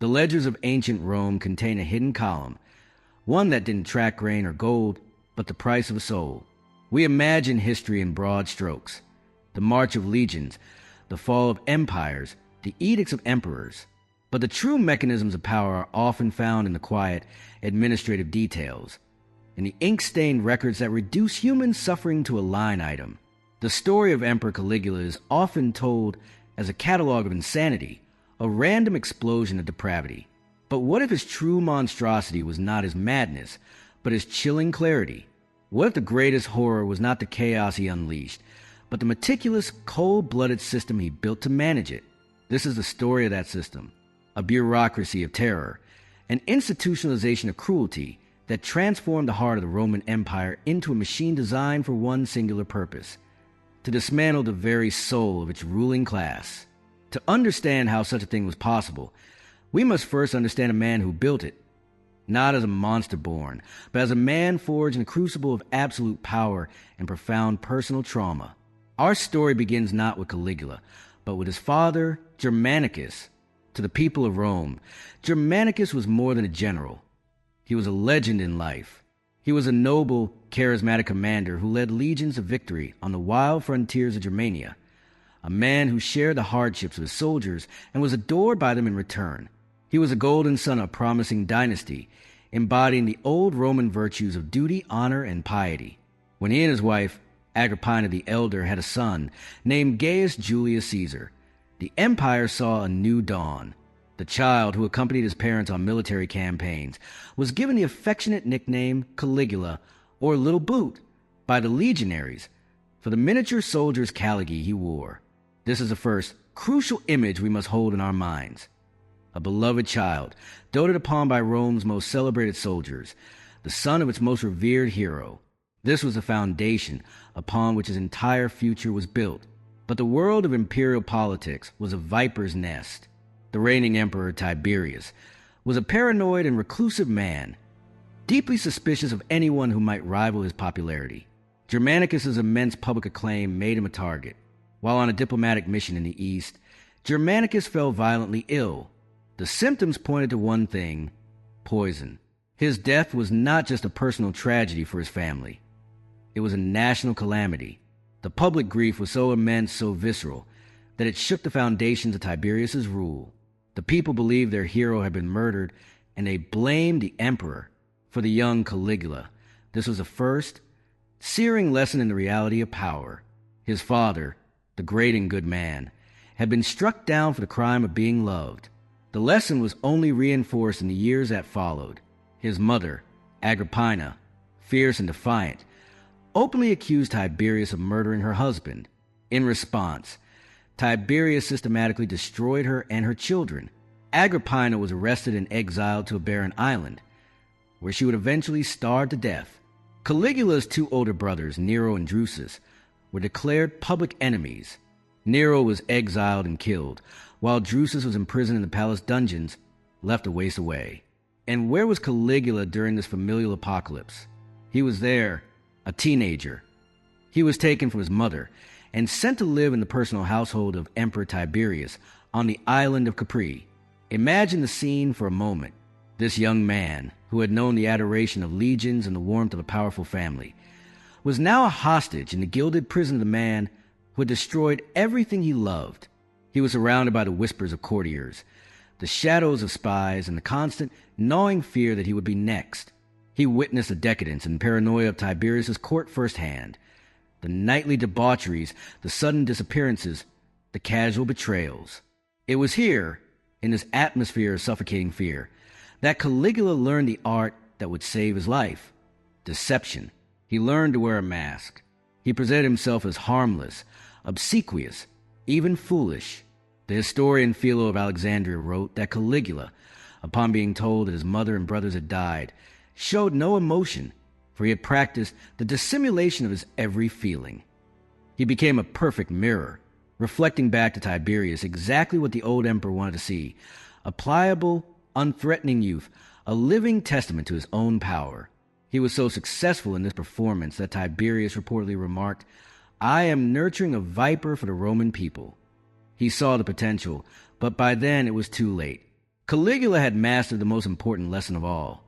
The ledgers of ancient Rome contain a hidden column, one that didn't track grain or gold, but the price of a soul. We imagine history in broad strokes: the march of legions, the fall of empires, the edicts of emperors. But the true mechanisms of power are often found in the quiet, administrative details, in the ink-stained records that reduce human suffering to a line item. The story of Emperor Caligula is often told as a catalogue of insanity, a random explosion of depravity. But what if his true monstrosity was not his madness, but his chilling clarity? What if the greatest horror was not the chaos he unleashed, but the meticulous, cold-blooded system he built to manage it? This is the story of that system, a bureaucracy of terror, an institutionalization of cruelty that transformed the heart of the Roman Empire into a machine designed for one singular purpose: to dismantle the very soul of its ruling class. To understand how such a thing was possible, we must first understand a man who built it, not as a monster born, but as a man forged in the crucible of absolute power and profound personal trauma. Our story begins not with Caligula, but with his father, Germanicus. To the people of Rome, Germanicus was more than a general. He was a legend in life. He was a noble, charismatic commander who led legions of victory on the wild frontiers of Germania, a man who shared the hardships of his soldiers and was adored by them in return. He was a golden son of a promising dynasty, embodying the old Roman virtues of duty, honor, and piety. When he and his wife, Agrippina the Elder, had a son named Gaius Julius Caesar, the empire saw a new dawn. The child, who accompanied his parents on military campaigns, was given the affectionate nickname Caligula, or Little Boot, by the legionaries, for the miniature soldier's caligy he wore. This is the first crucial image we must hold in our minds. A beloved child, doted upon by Rome's most celebrated soldiers, the son of its most revered hero. This was the foundation upon which his entire future was built. But the world of imperial politics was a viper's nest. The reigning emperor, Tiberius, was a paranoid and reclusive man, deeply suspicious of anyone who might rival his popularity. Germanicus's immense public acclaim made him a target. While on a diplomatic mission in the East, Germanicus fell violently ill. The symptoms pointed to one thing: poison. His death was not just a personal tragedy for his family. It was a national calamity. The public grief was so immense, so visceral, that it shook the foundations of Tiberius's rule. The people believed their hero had been murdered, and they blamed the emperor. For the young Caligula, this was a first, searing lesson in the reality of power. His father, the great and good man, had been struck down for the crime of being loved. The lesson was only reinforced in the years that followed. His mother, Agrippina, fierce and defiant, openly accused Tiberius of murdering her husband. In response, Tiberius systematically destroyed her and her children. Agrippina was arrested and exiled to a barren island, where she would eventually starve to death. Caligula's two older brothers, Nero and Drusus, were declared public enemies. Nero was exiled and killed, while Drusus was imprisoned in the palace dungeons, left to waste away. And where was Caligula during this familial apocalypse? He was there, a teenager. He was taken from his mother and sent to live in the personal household of Emperor Tiberius on the island of Capri. Imagine the scene for a moment. This young man, who had known the adoration of legions and the warmth of a powerful family, was now a hostage in the gilded prison of the man who had destroyed everything he loved. He was surrounded by the whispers of courtiers, the shadows of spies, and the constant, gnawing fear that he would be next. He witnessed the decadence and paranoia of Tiberius's court firsthand, the nightly debaucheries, the sudden disappearances, the casual betrayals. It was here, in this atmosphere of suffocating fear, that Caligula learned the art that would save his life: deception. He learned to wear a mask. He presented himself as harmless, obsequious, even foolish. The historian Philo of Alexandria wrote that Caligula, upon being told that his mother and brothers had died, showed no emotion, for he had practiced the dissimulation of his every feeling. He became a perfect mirror, reflecting back to Tiberius exactly what the old emperor wanted to see: a pliable, unthreatening youth, a living testament to his own power. He was so successful in this performance that Tiberius reportedly remarked, "I am nurturing a viper for the Roman people." He saw the potential, but by then it was too late. Caligula had mastered the most important lesson of all.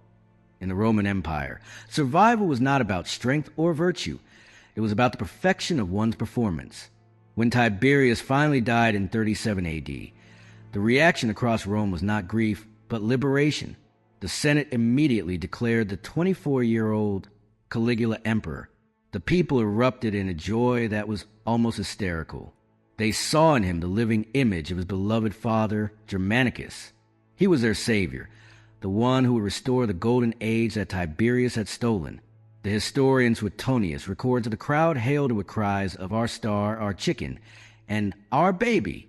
In the Roman Empire, survival was not about strength or virtue. It was about the perfection of one's performance. When Tiberius finally died in 37 AD, the reaction across Rome was not grief, but liberation. The Senate immediately declared the 24-year-old Caligula emperor. The people erupted in a joy that was almost hysterical. They saw in him the living image of his beloved father, Germanicus. He was their savior, the one who would restore the golden age that Tiberius had stolen. The historian Suetonius records that the crowd hailed him with cries of "Our star, our chicken," and "Our baby."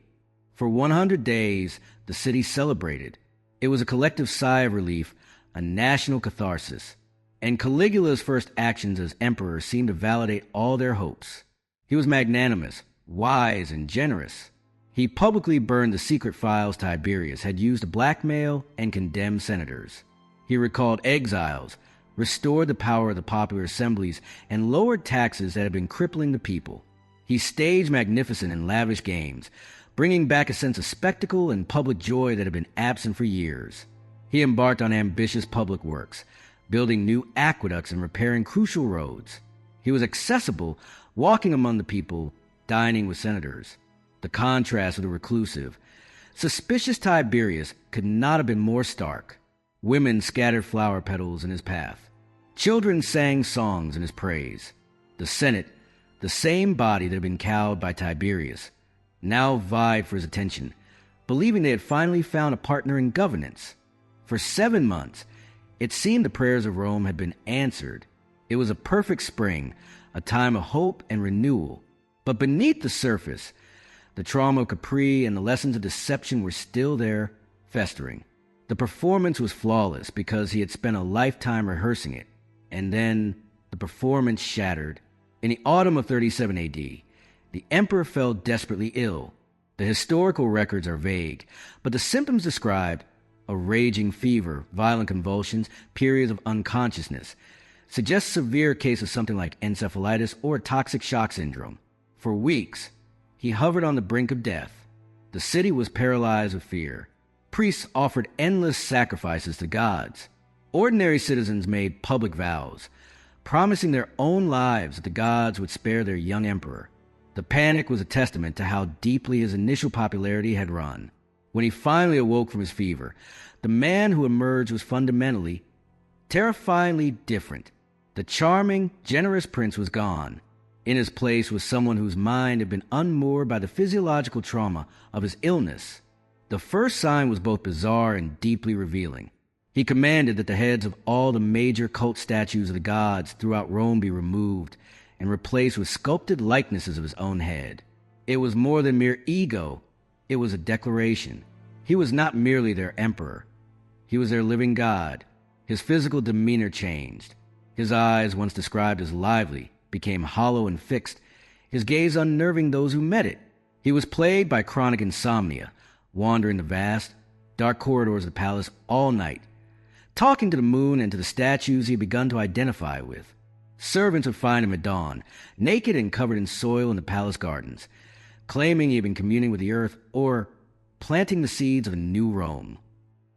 For 100 days, the city celebrated. It was a collective sigh of relief, a national catharsis. And Caligula's first actions as emperor seemed to validate all their hopes. He was magnanimous, wise, and generous. He publicly burned the secret files Tiberius had used to blackmail and condemn senators. He recalled exiles, restored the power of the popular assemblies, and lowered taxes that had been crippling the people. He staged magnificent and lavish games, bringing back a sense of spectacle and public joy that had been absent for years. He embarked on ambitious public works, building new aqueducts and repairing crucial roads. He was accessible, walking among the people, dining with senators. The contrast of the reclusive, suspicious Tiberius could not have been more stark. Women scattered flower petals in his path. Children sang songs in his praise. The Senate, the same body that had been cowed by Tiberius, now vied for his attention, believing they had finally found a partner in governance. For 7 months, it seemed the prayers of Rome had been answered. It was a perfect spring, a time of hope and renewal. But beneath the surface, the trauma of Capri and the lessons of deception were still there, festering. The performance was flawless because he had spent a lifetime rehearsing it. And then the performance shattered. In the autumn of 37 AD, the emperor fell desperately ill. The historical records are vague, but the symptoms described, a raging fever, violent convulsions, periods of unconsciousness, suggest a severe case of something like encephalitis or toxic shock syndrome. For weeks, he hovered on the brink of death. The city was paralyzed with fear. Priests offered endless sacrifices to gods. Ordinary citizens made public vows, promising their own lives that the gods would spare their young emperor. The panic was a testament to how deeply his initial popularity had run. When he finally awoke from his fever, the man who emerged was fundamentally, terrifyingly different. The charming, generous prince was gone. In his place was someone whose mind had been unmoored by the physiological trauma of his illness. The first sign was both bizarre and deeply revealing. He commanded that the heads of all the major cult statues of the gods throughout Rome be removed and replaced with sculpted likenesses of his own head. It was more than mere ego. It was a declaration. He was not merely their emperor. He was their living god. His physical demeanor changed. His eyes, once described as lively, became hollow and fixed, his gaze unnerving those who met it. He was plagued by chronic insomnia, wandering the vast, dark corridors of the palace all night, talking to the moon and to the statues he had begun to identify with. Servants would find him at dawn, naked and covered in soil in the palace gardens, claiming he had been communing with the earth or planting the seeds of a new Rome.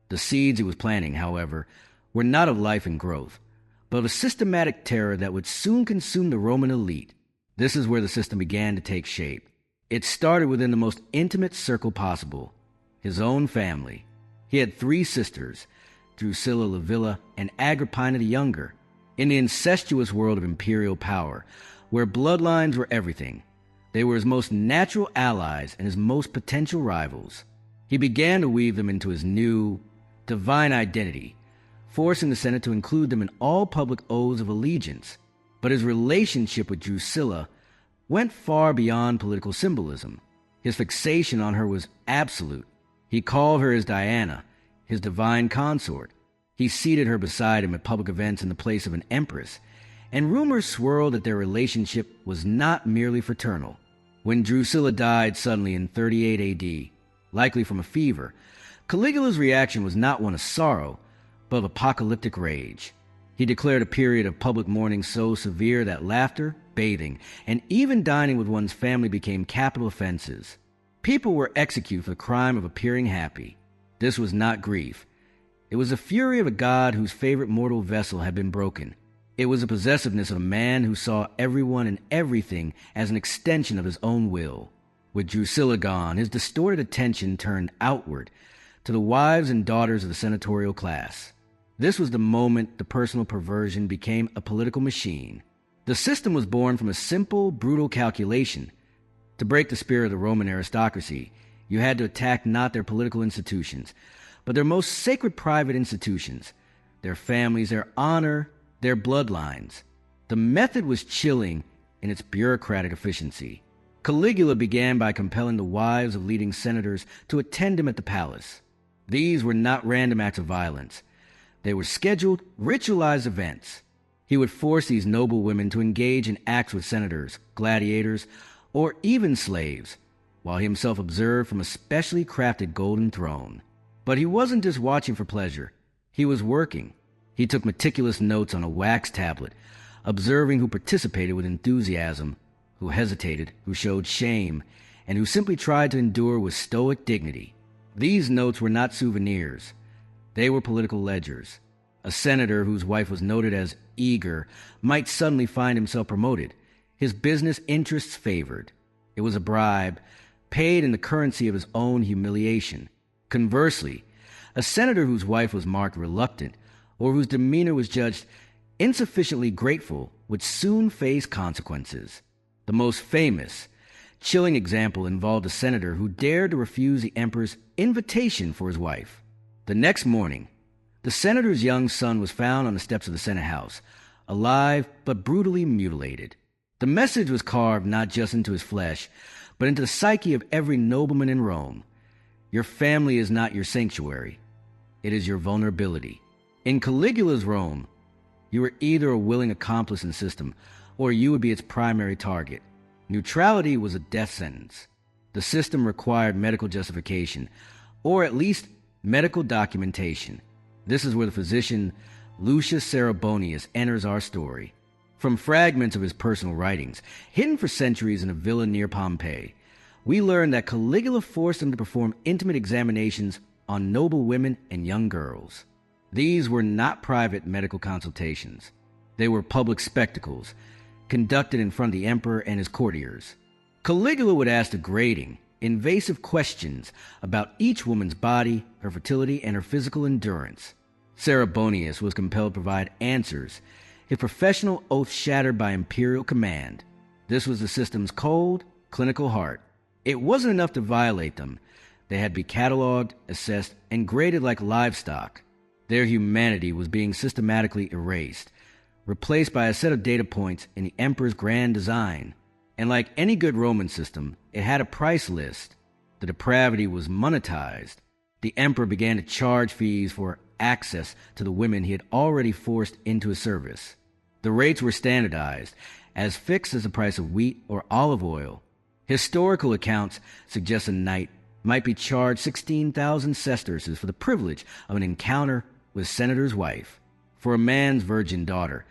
The seeds he was planting, however, were not of life and growth, but of a systematic terror that would soon consume the Roman elite. This is where the system began to take shape. It started within the most intimate circle possible, his own family. He had 3 sisters, Drusilla Livilla and Agrippina the Younger. In the incestuous world of imperial power, where bloodlines were everything, they were his most natural allies and his most potential rivals. He began to weave them into his new, divine identity, forcing the Senate to include them in all public oaths of allegiance. But his relationship with Drusilla went far beyond political symbolism. His fixation on her was absolute. He called her his Diana, his divine consort. He seated her beside him at public events in the place of an empress, and rumors swirled that their relationship was not merely fraternal. When Drusilla died suddenly in 38 AD, likely from a fever, Caligula's reaction was not one of sorrow, but of apocalyptic rage. He declared a period of public mourning so severe that laughter, bathing, and even dining with one's family became capital offenses. People were executed for the crime of appearing happy. This was not grief. It was the fury of a god whose favorite mortal vessel had been broken. It was the possessiveness of a man who saw everyone and everything as an extension of his own will. With Drusilla gone, his distorted attention turned outward to the wives and daughters of the senatorial class. This was the moment the personal perversion became a political machine. The system was born from a simple, brutal calculation. To break the spirit of the Roman aristocracy, you had to attack not their political institutions, but their most sacred private institutions, their families, their honor, their bloodlines. The method was chilling in its bureaucratic efficiency. Caligula began by compelling the wives of leading senators to attend him at the palace. These were not random acts of violence. They were scheduled, ritualized events. He would force these noble women to engage in acts with senators, gladiators, or even slaves, while he himself observed from a specially crafted golden throne. But he wasn't just watching for pleasure. He was working. He took meticulous notes on a wax tablet, observing who participated with enthusiasm, who hesitated, who showed shame, and who simply tried to endure with stoic dignity. These notes were not souvenirs. They were political ledgers. A senator whose wife was noted as eager might suddenly find himself promoted, his business interests favored. It was a bribe, paid in the currency of his own humiliation. Conversely, a senator whose wife was marked reluctant, or whose demeanor was judged insufficiently grateful, would soon face consequences. The most famous, chilling example involved a senator who dared to refuse the emperor's invitation for his wife. The next morning, the senator's young son was found on the steps of the Senate House, alive but brutally mutilated. The message was carved not just into his flesh, but into the psyche of every nobleman in Rome. Your family is not your sanctuary. It is your vulnerability. In Caligula's Rome, you were either a willing accomplice in the system, or you would be its primary target. Neutrality was a death sentence. The system required medical justification, or at least medical documentation. This is where the physician Lucius Cerebonius enters our story. From fragments of his personal writings, hidden for centuries in a villa near Pompeii, we learn that Caligula forced him to perform intimate examinations on noble women and young girls. These were not private medical consultations. They were public spectacles, conducted in front of the emperor and his courtiers. Caligula would ask degrading, invasive questions about each woman's body, her fertility, and her physical endurance. Cerebonius was compelled to provide answers, his professional oath shattered by imperial command. This was the system's cold, clinical heart. It wasn't enough to violate them. They had to be catalogued, assessed, and graded like livestock. Their humanity was being systematically erased, replaced by a set of data points in the emperor's grand design. And like any good Roman system, it had a price list. The depravity was monetized. The emperor began to charge fees for access to the women he had already forced into his service. The rates were standardized, as fixed as the price of wheat or olive oil. Historical accounts suggest a knight might be charged 16,000 sesterces for the privilege of an encounter with a senator's wife. For a man's virgin daughter,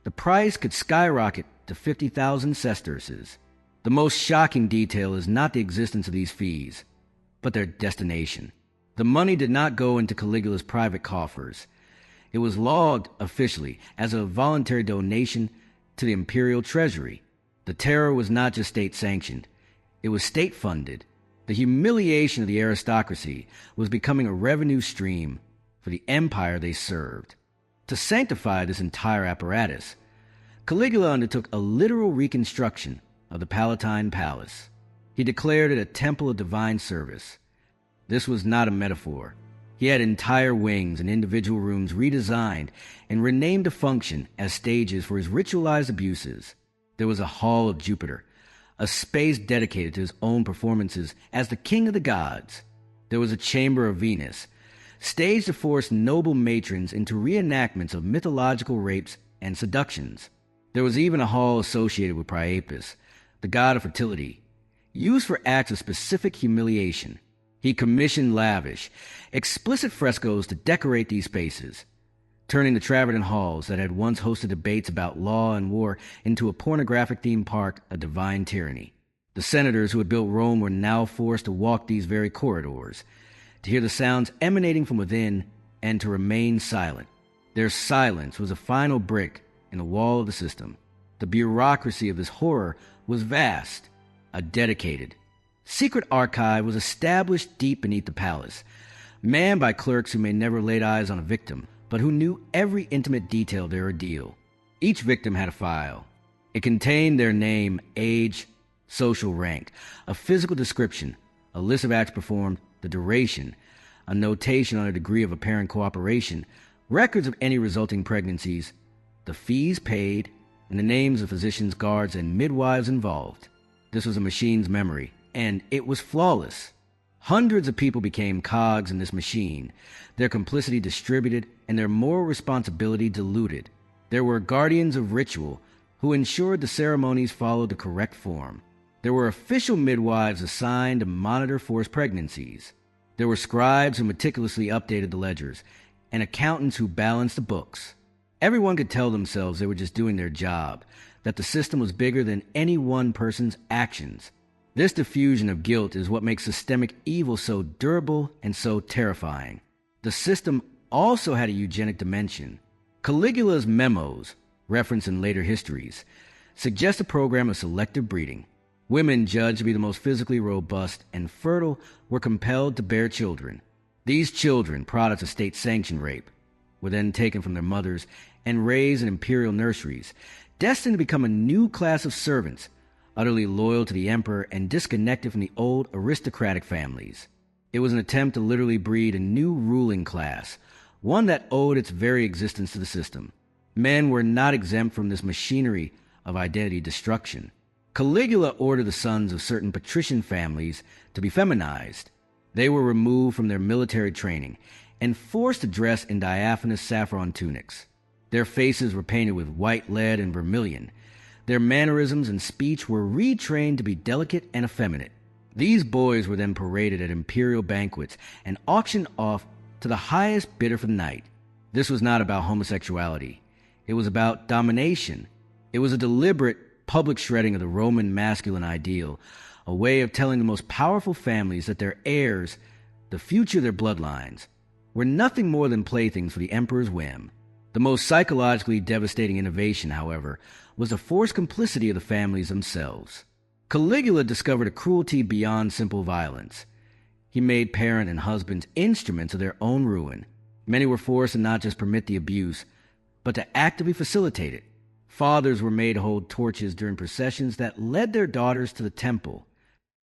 the price could skyrocket to 50,000 sesterces. The most shocking detail is not the existence of these fees, but their destination. The money did not go into Caligula's private coffers. It was logged officially as a voluntary donation to the imperial treasury. The terror was not just state-sanctioned. It was state-funded. The humiliation of the aristocracy was becoming a revenue stream for the empire they served. To sanctify this entire apparatus, Caligula undertook a literal reconstruction of the Palatine Palace. He declared it a temple of divine service. This was not a metaphor. He had entire wings and individual rooms redesigned and renamed to function as stages for his ritualized abuses. There was a Hall of Jupiter, a space dedicated to his own performances as the king of the gods. There was a Chamber of Venus, staged to force noble matrons into reenactments of mythological rapes and seductions. There was even a hall associated with Priapus, the god of fertility, used for acts of specific humiliation. He commissioned lavish, explicit frescoes to decorate these spaces, turning the Travertine halls that had once hosted debates about law and war into a pornographic theme park of divine tyranny. The senators who had built Rome were now forced to walk these very corridors, to hear the sounds emanating from within, and to remain silent. Their silence was a final brick in the wall of the system. The bureaucracy of this horror was vast. A dedicated, secret archive was established deep beneath the palace, manned by clerks who may never laid eyes on a victim, but who knew every intimate detail of their ordeal. Each victim had a file. It contained their name, age, social rank, a physical description, a list of acts performed, the duration, a notation on a degree of apparent cooperation, records of any resulting pregnancies, the fees paid, and the names of physicians, guards, and midwives involved. This was a machine's memory, and it was flawless. Hundreds of people became cogs in this machine, their complicity distributed and their moral responsibility diluted. There were guardians of ritual who ensured the ceremonies followed the correct form. There were official midwives assigned to monitor forced pregnancies. There were scribes who meticulously updated the ledgers, and accountants who balanced the books. Everyone could tell themselves they were just doing their job, that the system was bigger than any one person's actions. This diffusion of guilt is what makes systemic evil so durable and so terrifying. The system also had a eugenic dimension. Caligula's memos, referenced in later histories, suggest a program of selective breeding. Women judged to be the most physically robust and fertile were compelled to bear children. These children, products of state-sanctioned rape, were then taken from their mothers and raised in imperial nurseries, destined to become a new class of servants, utterly loyal to the emperor and disconnected from the old aristocratic families. It was an attempt to literally breed a new ruling class, one that owed its very existence to the system. Men were not exempt from this machinery of identity destruction. Caligula ordered the sons of certain patrician families to be feminized. They were removed from their military training and forced to dress in diaphanous saffron tunics. Their faces were painted with white lead and vermilion. Their mannerisms and speech were retrained to be delicate and effeminate. These boys were then paraded at imperial banquets and auctioned off to the highest bidder for the night. This was not about homosexuality. It was about domination. It was a deliberate public shredding of the Roman masculine ideal, a way of telling the most powerful families that their heirs, the future of their bloodlines, were nothing more than playthings for the emperor's whim. The most psychologically devastating innovation, however, was the forced complicity of the families themselves. Caligula discovered a cruelty beyond simple violence. He made parent and husbands instruments of their own ruin. Many were forced to not just permit the abuse, but to actively facilitate it. Fathers were made to hold torches during processions that led their daughters to the temple.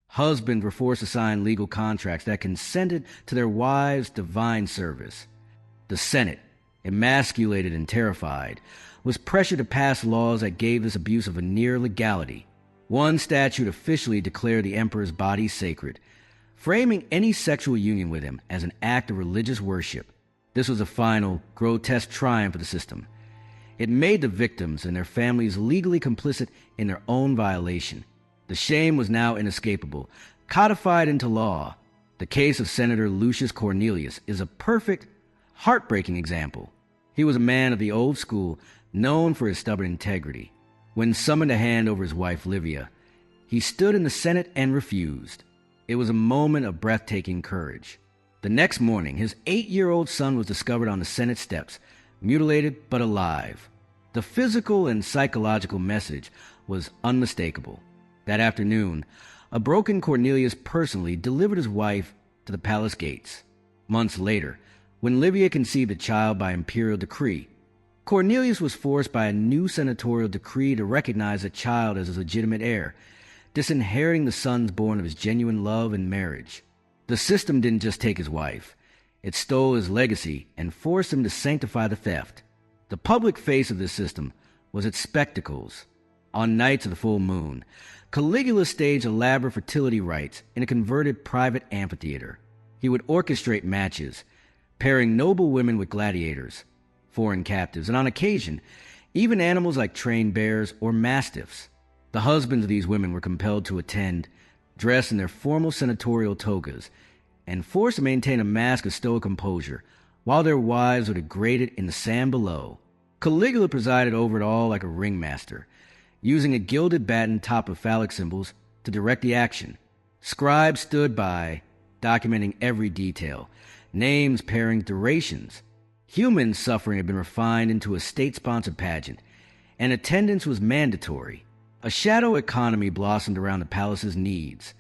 Husbands were forced to sign legal contracts that consented to their wives' divine service. The Senate, emasculated and terrified, was pressured to pass laws that gave this abuse a veneer legality. One statute officially declared the emperor's body sacred, framing any sexual union with him as an act of religious worship. This was a final, grotesque triumph of the system. It made the victims and their families legally complicit in their own violation. The shame was now inescapable, codified into law. The case of Senator Lucius Cornelius is a perfect, heartbreaking example. He was a man of the old school, known for his stubborn integrity. When summoned to hand over his wife Livia, he stood in the Senate and refused. It was a moment of breathtaking courage. The next morning, his 8-year-old son was discovered on the Senate steps, mutilated but alive. The physical and psychological message was unmistakable. That afternoon, a broken Cornelius personally delivered his wife to the palace gates. Months later, when Livia conceived a child by imperial decree, Cornelius was forced by a new senatorial decree to recognize the child as his legitimate heir, disinheriting the sons born of his genuine love and marriage. The system didn't just take his wife. It stole his legacy and forced him to sanctify the theft. The public face of this system was its spectacles. On nights of the full moon, Caligula staged elaborate fertility rites in a converted private amphitheater. He would orchestrate matches, pairing noble women with gladiators, foreign captives, and on occasion, even animals like trained bears or mastiffs. The husbands of these women were compelled to attend, dressed in their formal senatorial togas, and forced to maintain a mask of stoic composure, while their wives were degraded in the sand below. Caligula presided over it all like a ringmaster, using a gilded baton topped with phallic symbols to direct the action. Scribes stood by, documenting every detail, names, pairings, durations. Human suffering had been refined into a state-sponsored pageant, and attendance was mandatory. A shadow economy blossomed around the palace's needs,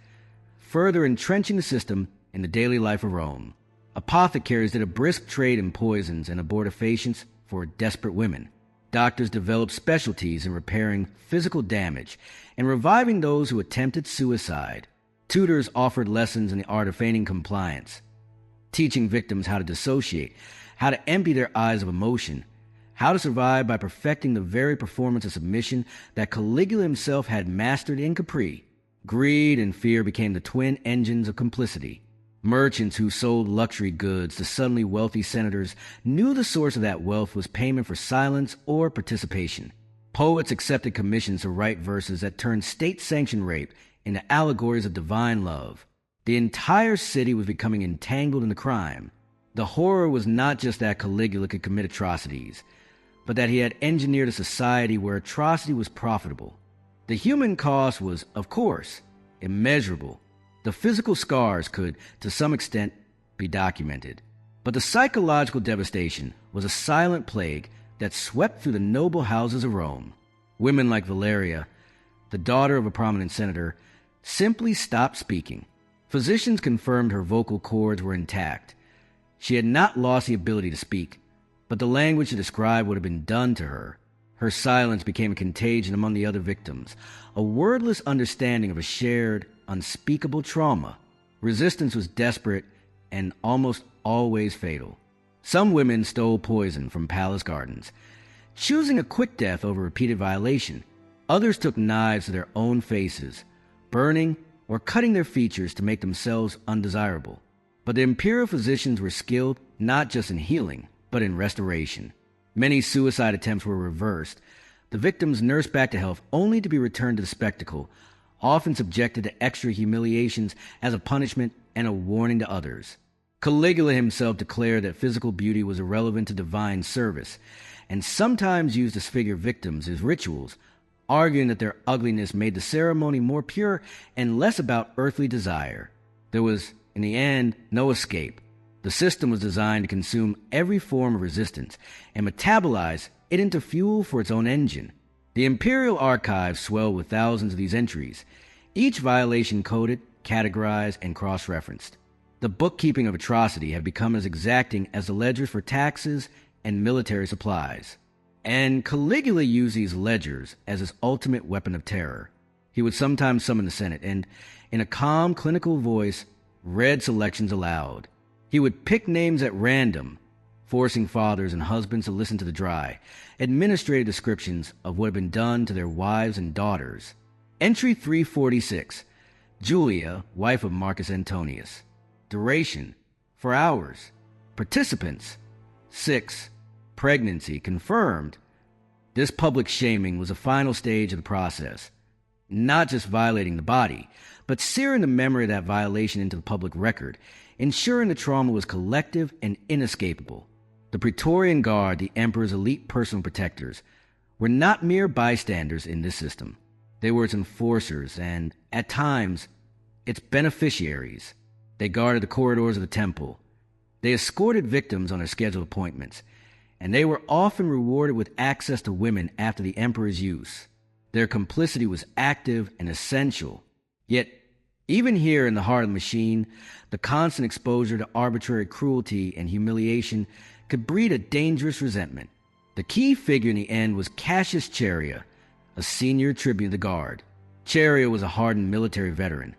further entrenching the system in the daily life of Rome. Apothecaries did a brisk trade in poisons and abortifacients for desperate women. Doctors developed specialties in repairing physical damage and reviving those who attempted suicide. Tutors offered lessons in the art of feigning compliance, teaching victims how to dissociate, how to empty their eyes of emotion, how to survive by perfecting the very performance of submission that Caligula himself had mastered in Capri. Greed and fear became the twin engines of complicity. Merchants who sold luxury goods to suddenly wealthy senators knew the source of that wealth was payment for silence or participation. Poets accepted commissions to write verses that turned state-sanctioned rape into allegories of divine love. The entire city was becoming entangled in the crime. The horror was not just that Caligula could commit atrocities, but that he had engineered a society where atrocity was profitable. The human cost was, of course, immeasurable. The physical scars could, to some extent, be documented. But the psychological devastation was a silent plague that swept through the noble houses of Rome. Women like Valeria, the daughter of a prominent senator, simply stopped speaking. Physicians confirmed her vocal cords were intact. She had not lost the ability to speak, but the language to describe what had been done to her. Her silence became a contagion among the other victims, a wordless understanding of a shared, unspeakable trauma. Resistance was desperate and almost always fatal. Some women stole poison from palace gardens, choosing a quick death over repeated violation. Others took knives to their own faces, burning or cutting their features to make themselves undesirable. But the imperial physicians were skilled not just in healing, but in restoration. Many suicide attempts were reversed. The victims nursed back to health only to be returned to the spectacle, often subjected to extra humiliations as a punishment and a warning to others. Caligula himself declared that physical beauty was irrelevant to divine service, and sometimes used to disfigure victims as rituals, arguing that their ugliness made the ceremony more pure and less about earthly desire. There was, in the end, no escape. The system was designed to consume every form of resistance and metabolize it into fuel for its own engine. The imperial archives swelled with thousands of these entries, each violation coded, categorized, and cross-referenced. The bookkeeping of atrocity had become as exacting as the ledgers for taxes and military supplies. And Caligula used these ledgers as his ultimate weapon of terror. He would sometimes summon the Senate and, in a calm, clinical voice, read selections aloud. He would pick names at random, forcing fathers and husbands to listen to the dry, administrative descriptions of what had been done to their wives and daughters. Entry 346, Julia, wife of Marcus Antonius. Duration, 4 hours. Participants, 6. Pregnancy, confirmed. This public shaming was the final stage of the process. Not just violating the body, but searing the memory of that violation into the public record, ensuring the trauma was collective and inescapable. The Praetorian Guard, the emperor's elite personal protectors, were not mere bystanders in this system. They were its enforcers and, at times, its beneficiaries. They guarded the corridors of the temple. They escorted victims on their scheduled appointments, and they were often rewarded with access to women after the emperor's use. Their complicity was active and essential. Yet, even here in the heart of the machine, the constant exposure to arbitrary cruelty and humiliation could breed a dangerous resentment. The key figure in the end was Cassius Chaerea, a senior tribune of the guard. Chaerea was a hardened military veteran,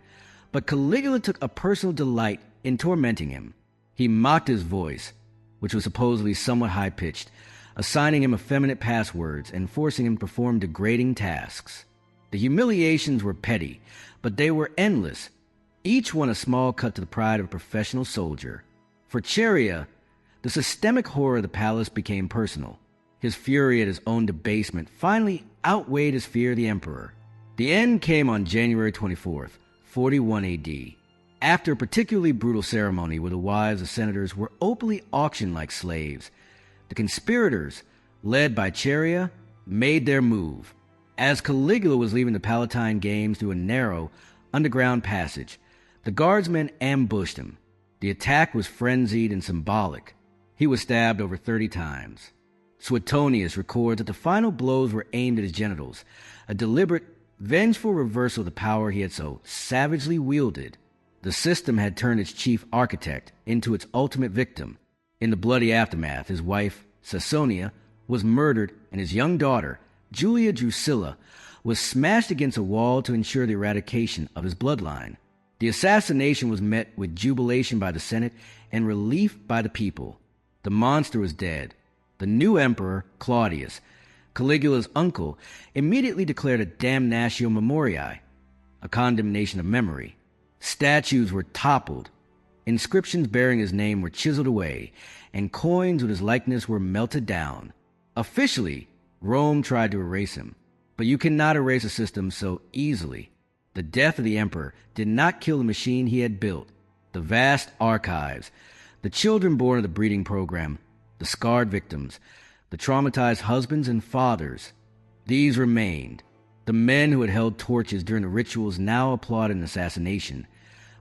but Caligula took a personal delight in tormenting him. He mocked his voice, which was supposedly somewhat high-pitched, assigning him effeminate passwords and forcing him to perform degrading tasks. The humiliations were petty, but they were endless, each one a small cut to the pride of a professional soldier. For Chaerea, the systemic horror of the palace became personal. His fury at his own debasement finally outweighed his fear of the emperor. The end came on January 24th, 41 AD, after a particularly brutal ceremony where the wives of senators were openly auctioned like slaves. The conspirators, led by Chaerea, made their move. As Caligula was leaving the Palatine Games through a narrow, underground passage, The guardsmen ambushed him. The attack was frenzied and symbolic. He was stabbed over 30 times. Suetonius records that the final blows were aimed at his genitals, a deliberate, vengeful reversal of the power he had so savagely wielded. The system had turned its chief architect into its ultimate victim. In the bloody aftermath, his wife, Caesonia, was murdered, and his young daughter, Julia Drusilla, was smashed against a wall to ensure the eradication of his bloodline. The assassination was met with jubilation by the Senate and relief by the people. The monster was dead. The new emperor, Claudius, Caligula's uncle, immediately declared a damnatio memoriae, a condemnation of memory. Statues were toppled. Inscriptions bearing his name were chiseled away, and coins with his likeness were melted down. Officially, Rome tried to erase him, but you cannot erase a system so easily. The death of the emperor did not kill the machine he had built. The vast archives, the children born of the breeding program, the scarred victims, the traumatized husbands and fathers, these remained. The men who had held torches during the rituals now applauded an assassination,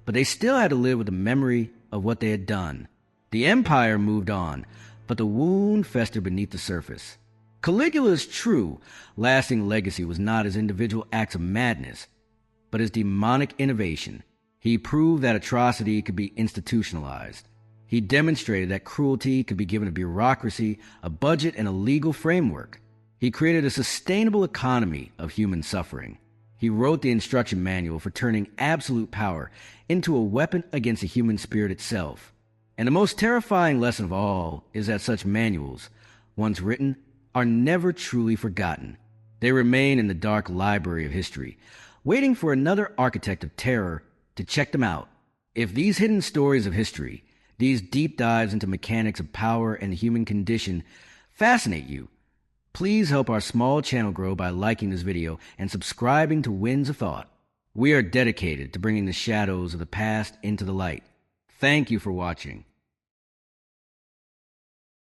but they still had to live with the memory of what they had done. The empire moved on, but the wound festered beneath the surface. Caligula's true, lasting legacy was not his individual acts of madness, but his demonic innovation. He proved that atrocity could be institutionalized. He demonstrated that cruelty could be given a bureaucracy, a budget, and a legal framework. He created a sustainable economy of human suffering. He wrote the instruction manual for turning absolute power into a weapon against the human spirit itself. And the most terrifying lesson of all is that such manuals, once written, are never truly forgotten. They remain in the dark library of history, waiting for another architect of terror to check them out. If these hidden stories of history, these deep dives into mechanics of power and the human condition, fascinate you, please help our small channel grow by liking this video and subscribing to Winds of Thought. We are dedicated to bringing the shadows of the past into the light. Thank you for watching.